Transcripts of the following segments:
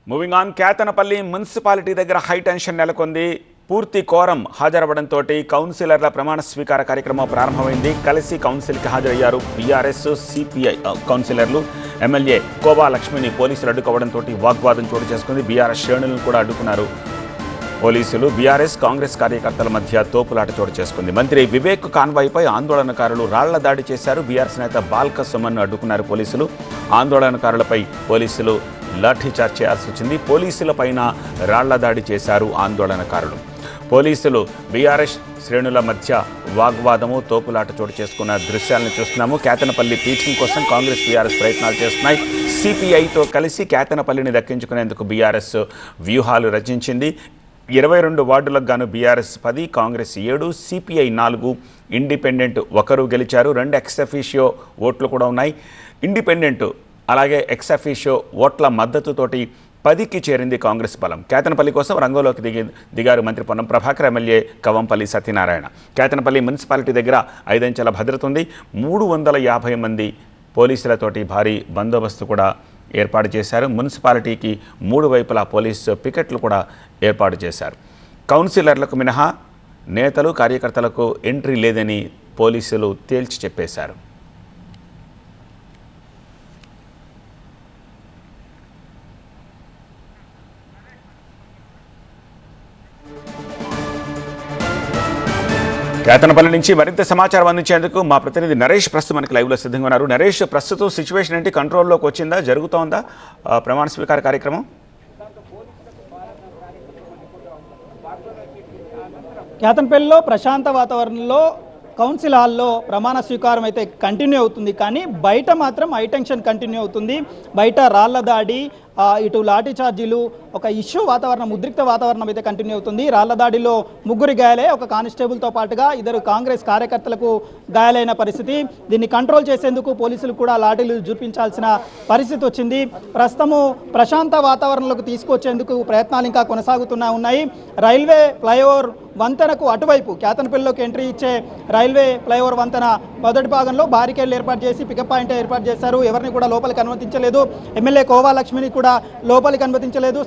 Moving on, Kethanapalli municipality దగ్గర high tension నెలకొంది. పూర్తి కోరం హాజరవడంతో కౌన్సిలర్ల ప్రమాణ స్వీకార కార్యక్రమం ప్రారంభమైంది. కలిసి కౌన్సిల్కి హాజరయ్యారు బీఆర్ఎస్, సిపిఐ కౌన్సిలర్లు. ఎమ్మెల్యే కోవా లక్ష్మిని పోలీసులు అడ్డుకోవడంతో వాగ్వాదం చోటు చేసుకుంది. బీఆర్ఎస్ శ్రేణులను కూడా అడ్డుకున్నారు పోలీసులు. బీఆర్ఎస్ కాంగ్రెస్ కార్యకర్తల మధ్య తోపులాట చోటు చేసుకుంది. మంత్రి వివేక్ కాన్వాయ్పై ఆందోళనకారులు రాళ్ల దాడి చేశారు. బీఆర్ఎస్ నేత బాల్క సుమన్ను అడ్డుకున్నారు పోలీసులు. ఆందోళనకారులపై పోలీసులు లాఠీచార్జ్ చేయాల్సి వచ్చింది. పోలీసుల పైన రాళ్ల దాడి చేశారు ఆందోళనకారులు. పోలీసులు బీఆర్ఎస్ శ్రేణుల మధ్య వాగ్వాదము, తోపులాట చోటు చేసుకున్న దృశ్యాలను చూస్తున్నాము. కేతనపల్లి పీఠం కోసం కాంగ్రెస్ బీఆర్ఎస్ ప్రయత్నాలు చేస్తున్నాయి. సిపిఐతో కలిసి కేతనపల్లిని దక్కించుకునేందుకు బీఆర్ఎస్ వ్యూహాలు రచించింది. 22 వార్డులకు గాను బీఆర్ఎస్ 10, కాంగ్రెస్ 7, సిపిఐ 4, ఇండిపెండెంట్ 1 గెలిచారు. 2 ఎక్స్-అఫీషియో ఓట్లు కూడా ఉన్నాయి. ఇండిపెండెంట్ అలాగే ఎక్స్-అఫీషియో ఓట్ల మద్దతుతోటి 10కి చేరింది కాంగ్రెస్ బలం. కేతనపల్లి కోసం రంగంలోకి దిగారు మంత్రి పొన్నం ప్రభాకర్, ఎమ్మెల్యే కవంపల్లి సత్యనారాయణ. కేతనపల్లి మున్సిపాలిటీ దగ్గర 5 అంచెల భద్రత ఉంది. 350 మంది పోలీసులతోటి భారీ బందోబస్తు కూడా ఏర్పాటు చేశారు. మున్సిపాలిటీకి 3 వైపులా పోలీసు పికెట్లు కూడా ఏర్పాటు చేశారు. కౌన్సిలర్లకు మినహా నేతలు, కార్యకర్తలకు ఎంట్రీ లేదని పోలీసులు తేల్చి చెప్పేశారు. కేతనపల్లి నుంచి మరింత సమాచారం అందించేందుకు మా ప్రతినిధి నరేష్ ప్రస్తుతం మనకి లైవ్లో సిద్ధంగా ఉన్నారు. నరేష్, ప్రస్తుతం సిచ్యువేషన్ ఏంటి? కంట్రోల్లోకి వచ్చిందా? జరుగుతోందా ప్రమాణ స్వీకార కార్యక్రమం? కేతనపల్లిలో ప్రశాంత వాతావరణంలో కౌన్సిల్ హాల్లో ప్రమాణ స్వీకారం అయితే కంటిన్యూ అవుతుంది. కానీ బయట మాత్రం హై టెన్షన్ కంటిన్యూ అవుతుంది. బయట రాళ్ల దాడి, ఇటు లాఠీ ఛార్జీలు, ఒక ఇష్యూ వాతావరణం, ఉద్రిక్త వాతావరణం అయితే కంటిన్యూ అవుతుంది. రాళ్ల దాడిలో 3 గాయాలే, ఒక కానిస్టేబుల్తో పాటుగా 2 కాంగ్రెస్ కార్యకర్తలకు గాయాలైన పరిస్థితి. దీన్ని కంట్రోల్ చేసేందుకు పోలీసులు కూడా లాఠీలు చూపించాల్సిన పరిస్థితి వచ్చింది. ప్రస్తుతము ప్రశాంత వాతావరణంలోకి తీసుకొచ్చేందుకు ప్రయత్నాలు ఇంకా ఉన్నాయి. రైల్వే ఫ్లైఓవర్ వంతెనకు అటువైపు కేతనపల్లిలోకి ఎంట్రీ ఇచ్చే రైల్వే ఫ్లైఓవర్ వంతెన మొదటి భాగంలో బారికేడ్లు ఏర్పాటు చేసి పికప్ పాయింట్ ఏర్పాటు చేశారు. ఎవరిని కూడా లోపలికి అనుమతించలేదు. ఎమ్మెల్యే కోవా లక్ష్మిని కూడా లోపలికి అనుమతించలేదు.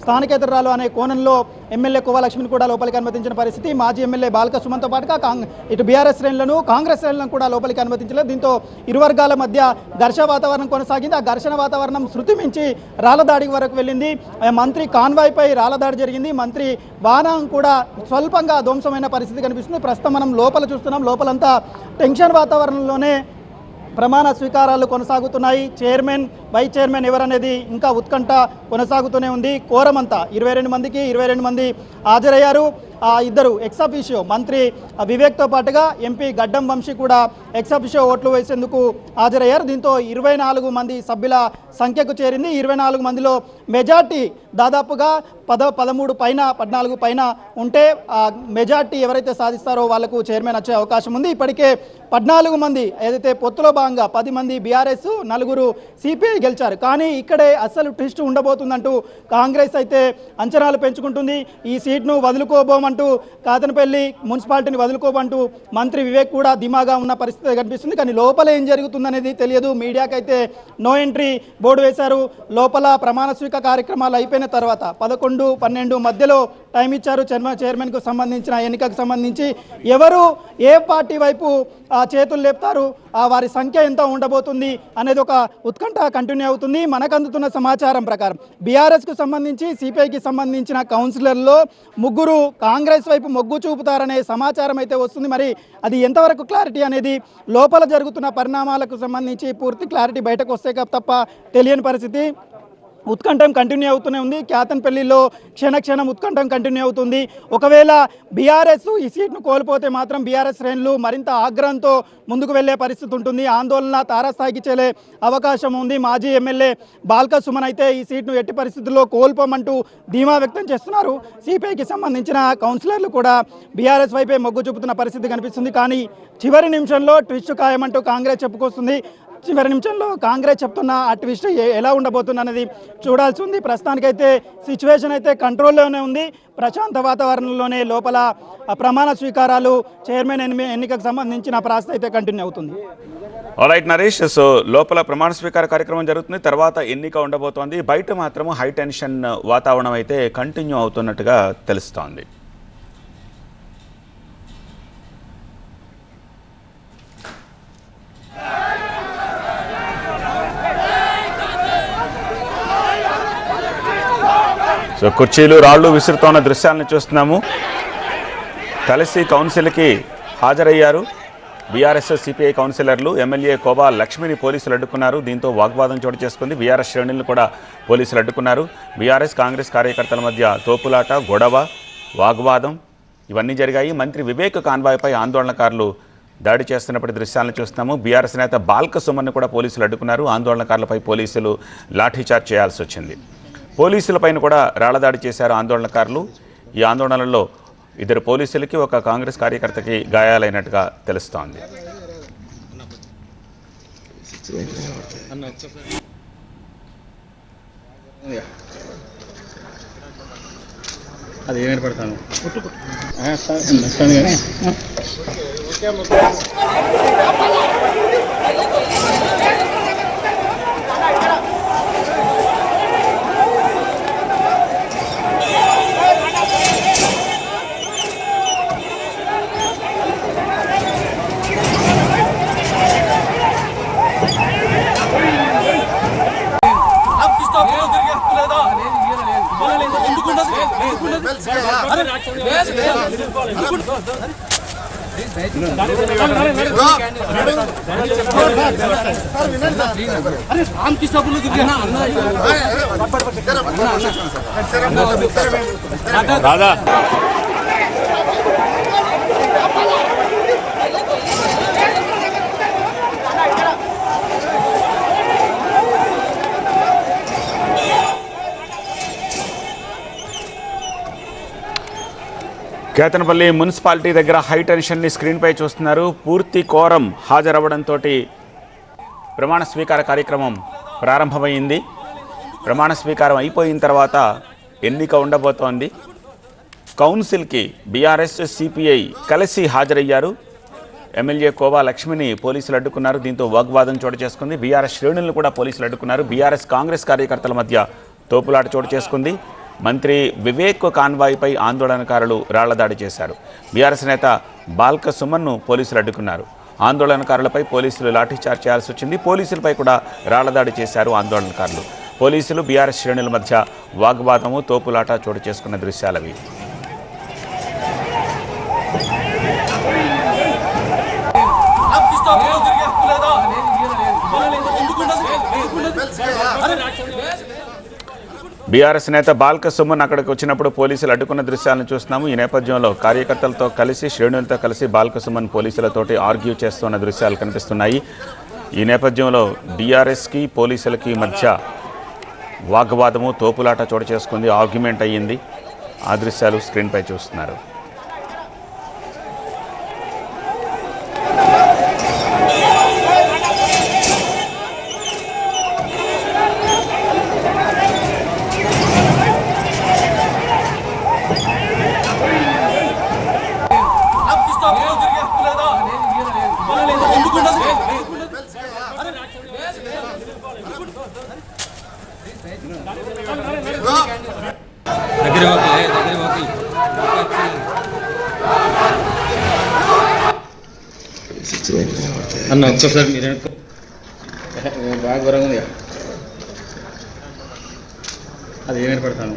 స్థానికేతరురాలు అనే కోణంలో ఎమ్మెల్యే కోవా లక్ష్మిని కూడా లోపలికి అనుమతించిన పరిస్థితి. మాజీ ఎమ్మెల్యే బాల్క సుమన్తో పాటుగా ఇటు బీఆర్ఎస్ శ్రేణులను, కాంగ్రెస్ శ్రేణులను కూడా లోపలికి అనుమతించలేదు. దీంతో ఇరు వర్గాల మధ్య ఘర్షణ వాతావరణం కొనసాగింది. ఆ ఘర్షణ వాతావరణం శృతి మించి రాళ్ల దాడి వరకు వెళ్ళింది. మంత్రి కాన్వాయ్పై రాళ్ల దాడి జరిగింది. మంత్రి వాహనం కూడా స్వల్పంగా ధ్వంసమైన పరిస్థితి కనిపిస్తుంది. ప్రస్తుతం మనం లోపల చూస్తున్నాం. లోపలంతా టెన్షన్ వాతావరణంలోనే ప్రమాణ స్వీకారాలు కొనసాగుతున్నాయి. చైర్మన్, వైస్ చైర్మన్ ఎవరనేది ఇంకా ఉత్కంఠ కొనసాగుతూనే ఉంది. కోరమంతా 22 మంది హాజరయ్యారు. 2 ఎక్స్-అఫీషియో మంత్రి వివేక్తో పాటుగా ఎంపీ గడ్డం వంశీ కూడా ఎక్స్-అఫీషియో ఓట్లు వేసేందుకు హాజరయ్యారు. దీంతో 24 మంది సభ్యుల సంఖ్యకు చేరింది. 24 మందిలో మెజార్టీ దాదాపుగా 13 పైన, 14 పైన ఉంటే మెజార్టీ ఎవరైతే సాధిస్తారో వాళ్లకు చైర్మన్ వచ్చే అవకాశం ఉంది. ఇప్పటికే 14 మంది ఏదైతే పొత్తులో భాగంగా 10 మంది బీఆర్ఎస్, 4 సిపిఐ గెలిచారు. కానీ ఇక్కడే అసలు ట్విస్ట్ ఉండబోతుందంటూ కాంగ్రెస్ అయితే అంచనాలు పెంచుకుంటుంది. ఈ సీట్ను వదులుకోబోమంటూ, కేతనపల్లి మున్సిపాలిటీని వదులుకోమంటూ మంత్రి వివేక్ కూడా ధీమాగా ఉన్న పరిస్థితి కనిపిస్తుంది. కానీ లోపల ఏం జరుగుతుందనేది తెలియదు. మీడియాకైతే నో ఎంట్రీ బోర్డు వేశారు. లోపల ప్రమాణ స్వీకార కార్యక్రమాలు అయిపోయిన తర్వాత 11, 12 మధ్యలో టైం ఇచ్చారు. చైర్మన్కు సంబంధించిన ఎన్నికకు సంబంధించి ఎవరు ఏ పార్టీ వైపు చేతులు లేపుతారు, వారి సంఖ్య ఎంత ఉండబోతుంది అనేది ఒక ఉత్కంఠ కంటిన్యూ అవుతుంది. మనకు అందుతున్న సమాచారం ప్రకారం బీఆర్ఎస్కు సంబంధించి, సిపిఐకి సంబంధించిన కౌన్సిలర్లో 3 కాంగ్రెస్ వైపు మొగ్గు చూపుతారనే సమాచారం అయితే వస్తుంది. మరి అది ఎంతవరకు క్లారిటీ అనేది లోపల జరుగుతున్న పరిణామాలకు సంబంధించి పూర్తి క్లారిటీ బయటకు వస్తే తప్ప తెలియని పరిస్థితి. ఉత్కంఠం కంటిన్యూ అవుతూనే ఉంది. కేతనపల్లిలో క్షణక్షణం ఉత్కంఠం కంటిన్యూ అవుతుంది. ఒకవేళ బీఆర్ఎస్ ఈ సీట్ను కోల్పోతే మాత్రం బీఆర్ఎస్ శ్రేణులు మరింత ఆగ్రహంతో ముందుకు వెళ్లే పరిస్థితి ఉంటుంది. ఆందోళన తారాస్థాయికి చేరే అవకాశం ఉంది. మాజీ ఎమ్మెల్యే బాల్క సుమన్ అయితే ఈ సీట్ను ఎట్టి పరిస్థితుల్లో కోల్పోమంటూ ధీమా వ్యక్తం చేస్తున్నారు. సిపిఐకి సంబంధించిన కౌన్సిలర్లు కూడా బీఆర్ఎస్ వైపే మొగ్గు చూపుతున్న పరిస్థితి కనిపిస్తుంది. కానీ చివరి నిమిషంలో ట్విస్ట్ ఖాయమంటూ కాంగ్రెస్ చెప్పుకొస్తుంది. చివరి నిమిషంలో కాంగ్రెస్ చెప్తున్న ఆ ట్విస్ట్ ఎలా ఉండబోతుంది అనేది చూడాల్సి ఉంది. ప్రస్తుతానికైతే సిచ్యువేషన్ అయితే కంట్రోల్లోనే ఉంది. ప్రశాంత వాతావరణంలోనే లోపల ప్రమాణ స్వీకారాలు, చైర్మన్ ఎన్నికకు సంబంధించిన ప్రాసెస్ అయితే కంటిన్యూ అవుతుంది. ఆల్రైట్ నరేష్, సో లోపల ప్రమాణ స్వీకార కార్యక్రమం జరుగుతుంది, తర్వాత ఎన్నిక ఉండబోతోంది. బయట మాత్రము హై టెన్షన్ వాతావరణం అయితే కంటిన్యూ అవుతున్నట్టుగా తెలుస్తోంది. సో కుర్చీలు రాళ్లు విసురుతోన్న దృశ్యాలను చూస్తున్నాము. కలిసి కౌన్సిల్కి హాజరయ్యారు బీఆర్ఎస్ సిపిఐ కౌన్సిలర్లు. ఎమ్మెల్యే కోబా లక్ష్మిని పోలీసులు అడ్డుకున్నారు. దీంతో వాగ్వాదం చోటు చేసుకుంది. బీఆర్ఎస్ శ్రేణులను కూడా పోలీసులు అడ్డుకున్నారు. బీఆర్ఎస్ కాంగ్రెస్ కార్యకర్తల మధ్య తోపులాట, గొడవ, వాగ్వాదం ఇవన్నీ జరిగాయి. మంత్రి వివేక్ కాన్వాయ్పై ఆందోళనకారులు దాడి చేస్తున్నప్పటి దృశ్యాలను చూస్తున్నాము. బీఆర్ఎస్ నేత బాల్క సుమన్ను కూడా పోలీసులు అడ్డుకున్నారు. ఆందోళనకారులపై పోలీసులు లాఠీచార్జ్ చేయాల్సి వచ్చింది. పోలీసులపైన కూడా రాళ్లదాడి చేశారు ఆందోళనకారులు. ఈ ఆందోళనలో 2 పోలీసులకి, 1 కాంగ్రెస్ కార్యకర్తకి గాయాలైనట్టుగా తెలుస్తోంది. అది ఏమైనా పడతాను రాధా కేతనపల్లి మున్సిపాలిటీ దగ్గర హై టెన్షన్ని స్క్రీన్పై చూస్తున్నారు. పూర్తి కోరం హాజరవ్వడంతో ప్రమాణ స్వీకార కార్యక్రమం ప్రారంభమైంది. ప్రమాణ స్వీకారం అయిపోయిన తర్వాత ఎన్నిక ఉండబోతోంది. కౌన్సిల్కి బీఆర్ఎస్ సిపిఐ కలిసి హాజరయ్యారు. ఎమ్మెల్యే కోబా లక్ష్మిని పోలీసులు అడ్డుకున్నారు. దీంతో వాగ్వాదం చోటు చేసుకుంది. బీఆర్ఎస్ శ్రేణులను కూడా పోలీసులు అడ్డుకున్నారు. బీఆర్ఎస్ కాంగ్రెస్ కార్యకర్తల మధ్య తోపులాట చోటు చేసుకుంది. మంత్రి వివేక్ కాన్వాయ్పై ఆందోళనకారులు రాళ్లదాడి చేశారు. బీఆర్ఎస్ నేత బాల్క సుమన్ను పోలీసులు అడ్డుకున్నారు. ఆందోళనకారులపై పోలీసులు లాఠీచార్జ్ చేయాల్సి వచ్చింది. పోలీసులపై కూడా రాళ్లదాడి చేశారు ఆందోళనకారులు. పోలీసులు బీఆర్ఎస్ శ్రేణుల మధ్య వాగ్వాదము, తోపులాట చోటు చేసుకున్న దృశ్యాలవి. బీఆర్ఎస్ నేత బాల్క సుమన్ అక్కడికి వచ్చినప్పుడు పోలీసులు అడ్డుకున్న దృశ్యాలను చూస్తున్నాము. ఈ నేపథ్యంలో కార్యకర్తలతో కలిసి, శ్రేణులతో కలిసి బాల్క సుమన్ పోలీసులతోటి ఆర్గ్యూ చేస్తున్న దృశ్యాలు కనిపిస్తున్నాయి. ఈ నేపథ్యంలో బీఆర్ఎస్కి పోలీసులకి మధ్య వాగ్వాదము, తోపులాట చోటు చేసుకుంది. ఆర్గ్యుమెంట్ అయ్యింది. ఆ దృశ్యాలు స్క్రీన్పై చూస్తున్నారు. అన్న ఒక్కసారి మీరు బాగా ఘోరంగా ఉంది. అది ఏమైనా పడతాను